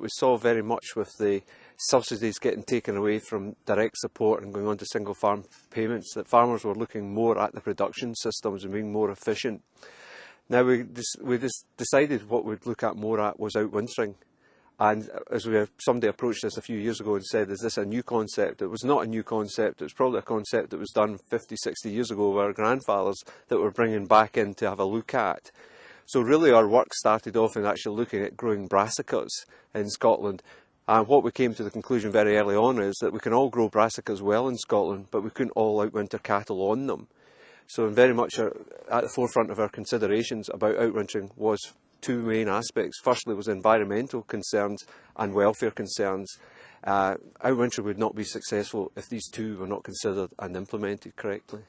we saw very much with the subsidies getting taken away from direct support and going on to single farm payments, that farmers were looking more at the production systems and being more efficient. Now we decided what we'd look at more at was outwintering. And as somebody approached us a few years ago and said, is this a new concept? It was not a new concept. It was probably a concept that was done 50, 60 years ago by our grandfathers that we're bringing back in to have a look at. So really our work started off in actually looking at growing brassicas in Scotland. And what we came to the conclusion very early on is that we can all grow brassicas well in Scotland, but we couldn't all outwinter cattle on them. So very much at the forefront of our considerations about outwintering was two main aspects. Firstly was environmental concerns and welfare concerns. Outwintering would not be successful if these two were not considered and implemented correctly.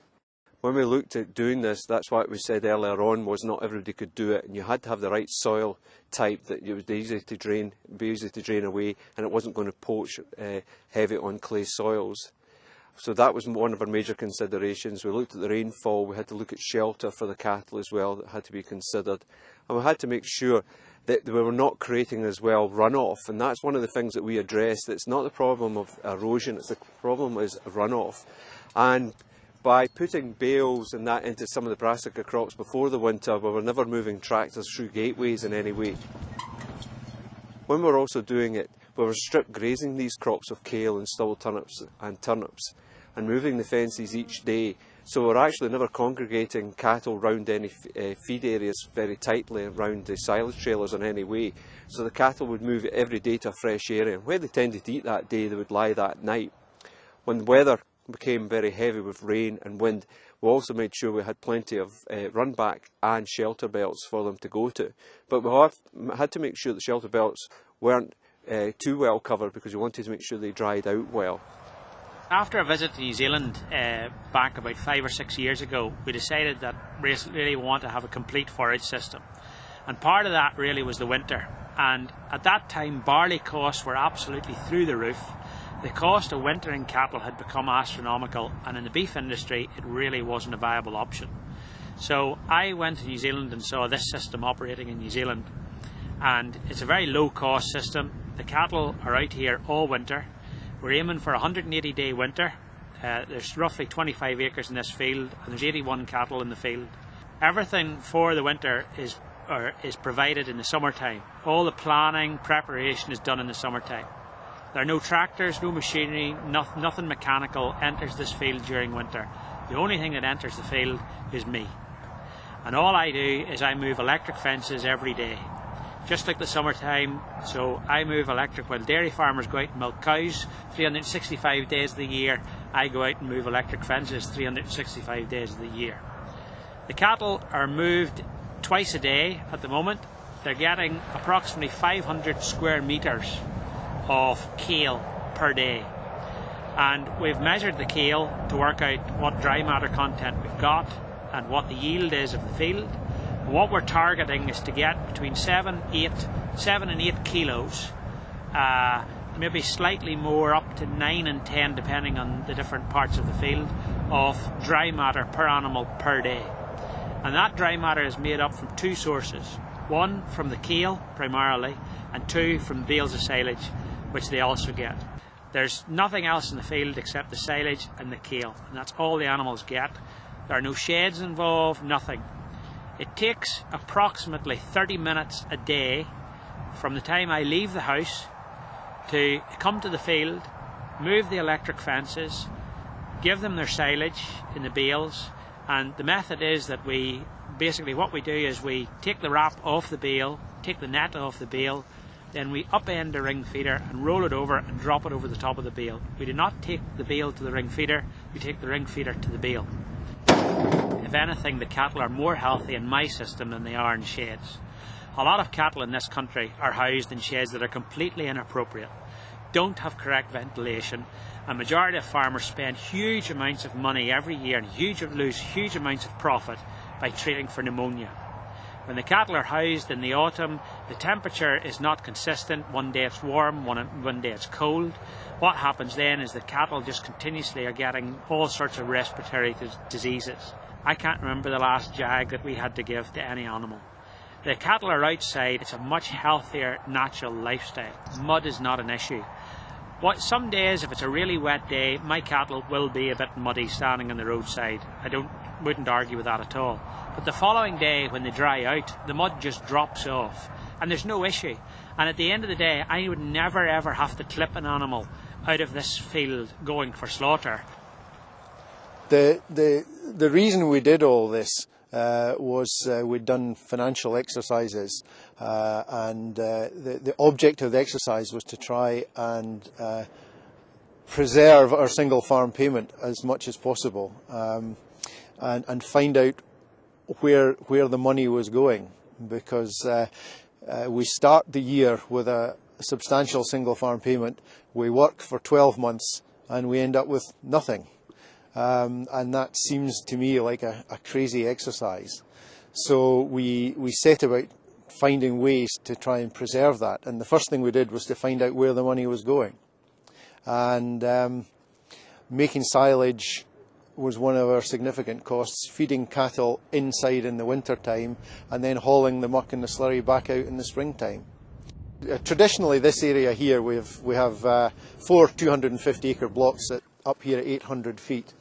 When we looked at doing this, that's what we said earlier on, was not everybody could do it, and you had to have the right soil type that it would be easy to drain away, and it wasn't going to poach heavy on clay soils. So that was one of our major considerations. We looked at the rainfall, we had to look at shelter for the cattle as well, that had to be considered. And we had to make sure that we were not creating as well runoff, and that's one of the things that we addressed. It's not the problem of erosion, it's the problem is runoff. And by putting bales and that into some of the brassica crops before the winter, we were never moving tractors through gateways in any way. When we were also doing it, we were strip grazing these crops of kale and stubble turnips and moving the fences each day. So we're actually never congregating cattle round any feed areas very tightly around the silage trailers in any way. So the cattle would move every day to a fresh area, and where they tended to eat that day, they would lie that night. When the weather became very heavy with rain and wind, we also made sure we had plenty of run back and shelter belts for them to go to. But we had to make sure the shelter belts weren't too well covered, because we wanted to make sure they dried out well. After a visit to New Zealand back about 5 or 6 years ago, we decided that we really want to have a complete forage system. And part of that really was the winter. And at that time, barley costs were absolutely through the roof. The cost of wintering cattle had become astronomical, and in the beef industry, it really wasn't a viable option. So I went to New Zealand and saw this system operating in New Zealand. And it's a very low cost system. The cattle are out here all winter. We're aiming for a 180-day winter. There's roughly 25 acres in this field, and there's 81 cattle in the field. Everything for the winter is provided in the summertime. All the planning, preparation is done in the summertime. There are no tractors, no machinery, nothing mechanical enters this field during winter. The only thing that enters the field is me. And all I do is I move electric fences every day, just like the summertime. So I move electric while dairy farmers go out and milk cows 365 days of the year. I go out and move electric fences 365 days of the year. The cattle are moved twice a day at the moment. They're getting approximately 500 square metres of kale per day. And we've measured the kale to work out what dry matter content we've got and what the yield is of the field. And what we're targeting is to get between 7 and 8 kilos, maybe slightly more, up to 9 and 10 depending on the different parts of the field, of dry matter per animal per day. And that dry matter is made up from two sources. One from the kale primarily, and two from bales of silage, which they also get. There's nothing else in the field except the silage and the kale, and that's all the animals get. There are no sheds involved, nothing. It takes approximately 30 minutes a day from the time I leave the house to come to the field, move the electric fences, give them their silage in the bales, and the method is that what we do is we take the wrap off the bale, take the net off the bale, then we upend the ring feeder and roll it over and drop it over the top of the bale. We do not take the bale to the ring feeder, we take the ring feeder to the bale. If anything, the cattle are more healthy in my system than they are in sheds. A lot of cattle in this country are housed in sheds that are completely inappropriate, don't have correct ventilation. A majority of farmers spend huge amounts of money every year and lose huge amounts of profit by treating for pneumonia. When the cattle are housed in the autumn, the temperature is not consistent. One day it's warm, one day it's cold. What happens then is the cattle just continuously are getting all sorts of respiratory diseases. I can't remember the last jag that we had to give to any animal. The cattle are outside. It's a much healthier, natural lifestyle. Mud is not an issue. Some days, if it's a really wet day, my cattle will be a bit muddy standing on the roadside. Wouldn't argue with that at all. But the following day, when they dry out, the mud just drops off, and there's no issue. And at the end of the day, I would never ever have to clip an animal out of this field going for slaughter. The reason we did all this was we'd done financial exercises, and the object of the exercise was to try and preserve our single farm payment as much as possible, and find out where the money was going, because we start the year with a substantial single farm payment, we work for 12 months and we end up with nothing. And that seems to me like a crazy exercise. So we set about finding ways to try and preserve that. And the first thing we did was to find out where the money was going. And making silage was one of our significant costs, feeding cattle inside in the winter time and then hauling the muck and the slurry back out in the springtime. Traditionally, this area here, we have 4 250-acre blocks up here at 800 feet.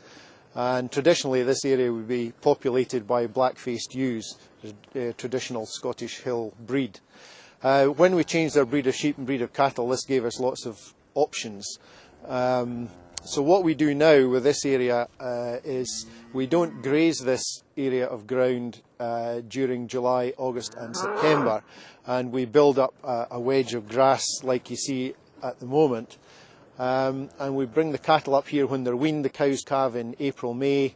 And traditionally this area would be populated by black-faced ewes, a traditional Scottish hill breed. When we changed our breed of sheep and breed of cattle, this gave us lots of options. So what we do now with this area is we don't graze this area of ground during July, August and September, and we build up a wedge of grass like you see at the moment. And we bring the cattle up here when they're weaned. The cows calve in April, May,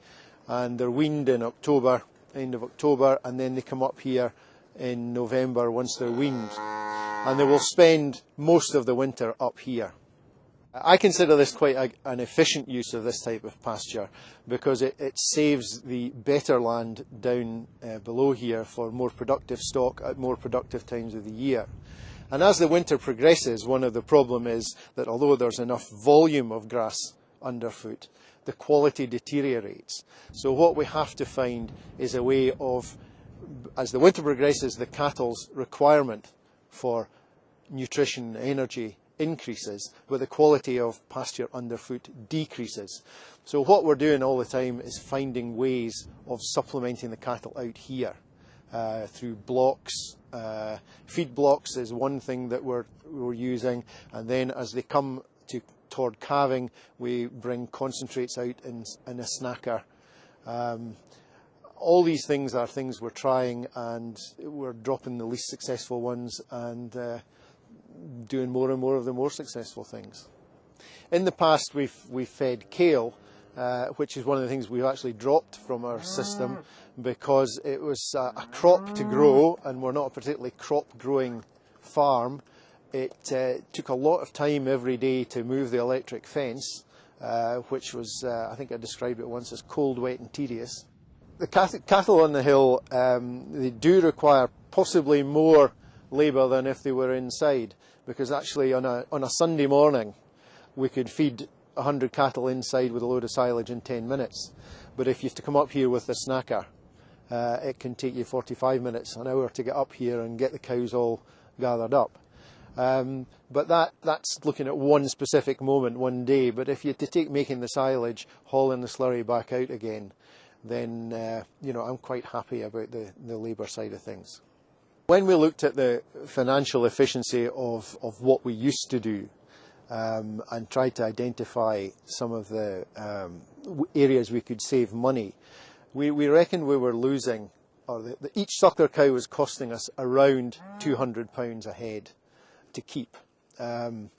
and they're weaned in October, end of October, and then they come up here in November once they're weaned. And they will spend most of the winter up here. I consider this quite an efficient use of this type of pasture, because it saves the better land down below here for more productive stock at more productive times of the year. And as the winter progresses, one of the problems is that although there's enough volume of grass underfoot, the quality deteriorates. So what we have to find is a way of, as the winter progresses, the cattle's requirement for nutrition, energy increases, but the quality of pasture underfoot decreases. So what we're doing all the time is finding ways of supplementing the cattle out here through blocks. Feed blocks is one thing that we're using, and then as they come toward calving, we bring concentrates out in a snacker. All these things are things we're trying, and we're dropping the least successful ones and doing more and more of the more successful things. In the past, we've fed kale, which is one of the things we've actually dropped from our system because it was a crop to grow, and we're not a particularly crop-growing farm. It took a lot of time every day to move the electric fence, which was, I think I described it once as cold, wet and tedious. The cattle on the hill, they do require possibly more labour than if they were inside, because actually on a Sunday morning we could feed 100 cattle inside with a load of silage in 10 minutes. But if you have to come up here with the snacker, it can take you 45 minutes, an hour to get up here and get the cows all gathered up. But that's looking at one specific moment, one day. But if you had to take making the silage, hauling the slurry back out again, then I'm quite happy about the labour side of things. When we looked at the financial efficiency of what we used to do, and tried to identify some of the areas we could save money, we reckoned we were losing, or each suckler cow was costing us around £200 a head to keep. And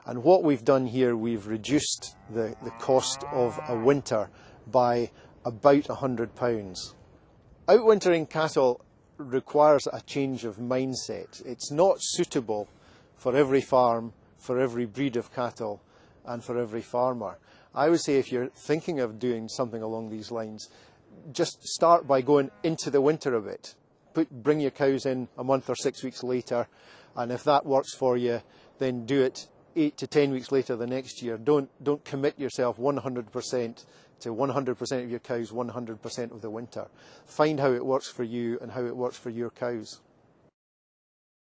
what we've done here, we've reduced the cost of a winter by about £100. Outwintering cattle requires a change of mindset. It's not suitable for every farm, for every breed of cattle, and for every farmer. I would say if you're thinking of doing something along these lines, just start by going into the winter a bit. Bring your cows in a month or 6 weeks later, and if that works for you, then do it 8 to 10 weeks later the next year. Don't commit yourself 100% to 100% of your cows 100% of the winter. Find how it works for you and how it works for your cows.